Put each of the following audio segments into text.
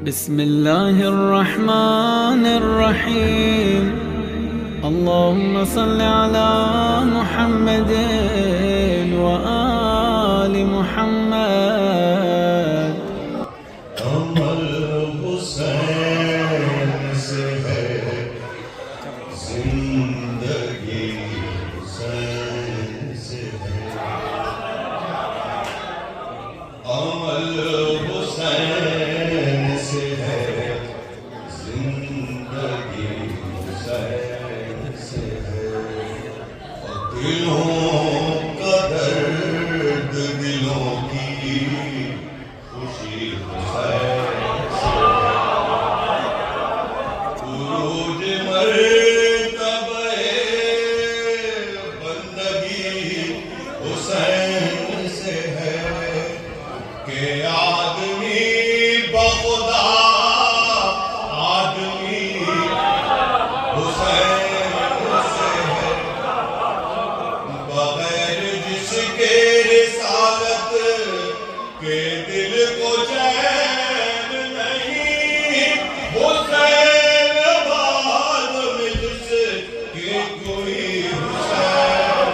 بسم الله الرحمن الرحيم. اللهم صل على محمد وآل محمد. کمل حسین سے ہے زندگی، حسین سے ہے عمل، حسین سے ہے زندگی، حسین سے ہے اور دلوں کا درد، دلوں کی خوشی حسین سے ہے عروج مرتبہ بندگی حسین سے ہے کہ آدمی بخدا آدمی حسین سے ہے بغیر جس کے رسالت کے دل کو چین نہیں، حسین بعد میں جس کے کوئی حسین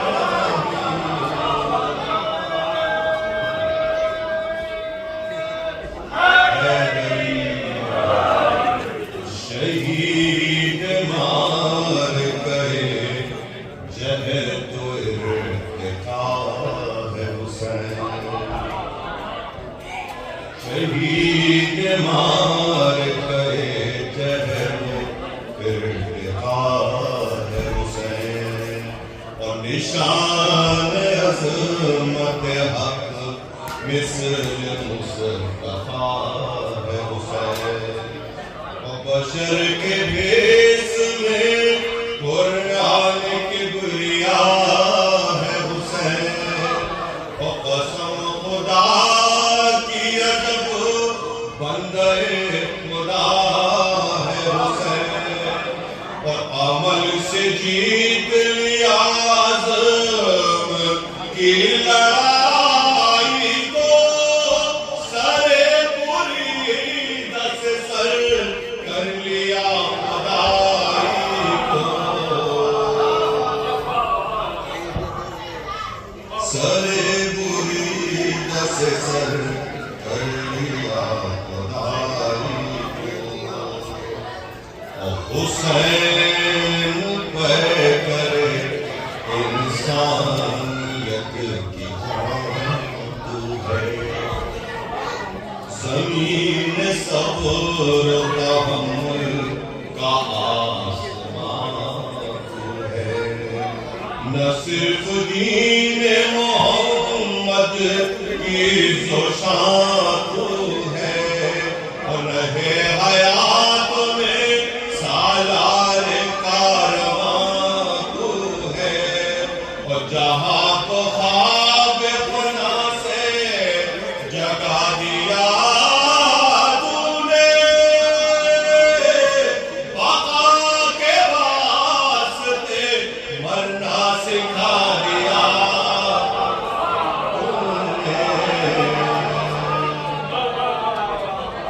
شہید مار گئے جہر تو ارتقا ہے حسین، شہید مار گئے جہر ارتقا ہے حسین اور نشان عظمت حق مثل مصطفیٰ ہے حسین اور بشر کے بھیس میں قرآن کبریا ہے حسین اور قسم خدا کی عجب بندہ خدا ہے حسین اور عمل سے جیت لیا عزم کی لڑائی کو، سر بریدہ سے سر کر لیا خدائی کو، سر بریدہ سے سر کر لیا خدائی کو اور حسین پہ کرے انسانیت کی جان تو ہے، زمین صبر و تحمل کا آسمان تو ہے، نہ صرف دین محمد کی زوشان تو ہے اور رہے حیات میں سالار کارواں تو ہے اور جہاں کو خواب فنا سے جگا دیا تو نے، بقا کے واسطے مرنا سکھا دیا تو نے،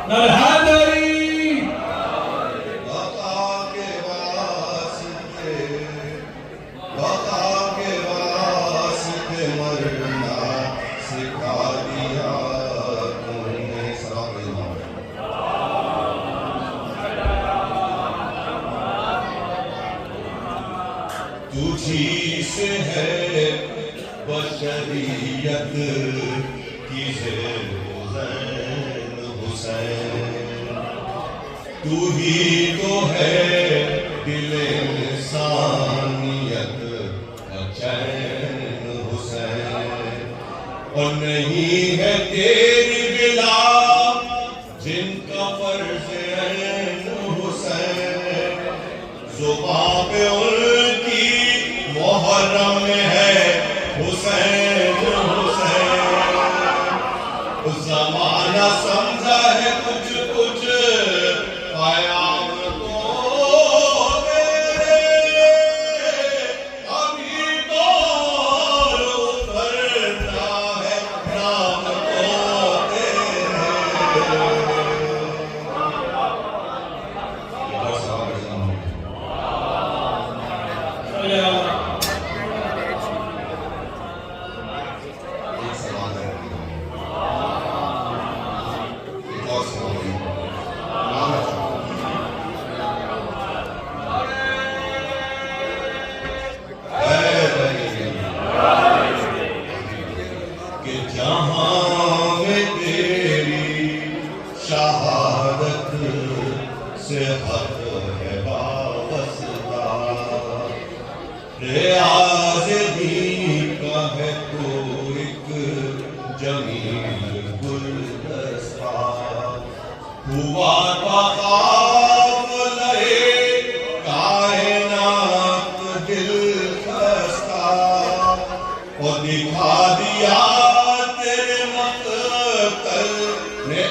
نرحدری بقا کے واسطے، بقا کے واسطے مرنا سکھا دیا تم نے، صراط الموت تجھی سے ہے بشریت کی زیر زین حسین، تو ہی تو ہے دل انسانیت کا چین حسین اور نہیں ہے تیری بلا جن کا فرض عین حسین، زباں پہ ان کی محرم ہے حسین، حسین زمانہ سمجھا ہے کچھ کچھ پیام کو تیرے، ابھی تو اترتا ہے نام کو تیرے، سعادت سے حق ہے وابستہ ریاض دین کا ہے تو ایک جمیل گلدستہ ہوا بخاف لئے کائنات دل خستہ اور دکھا دیا تیرے مقتل نے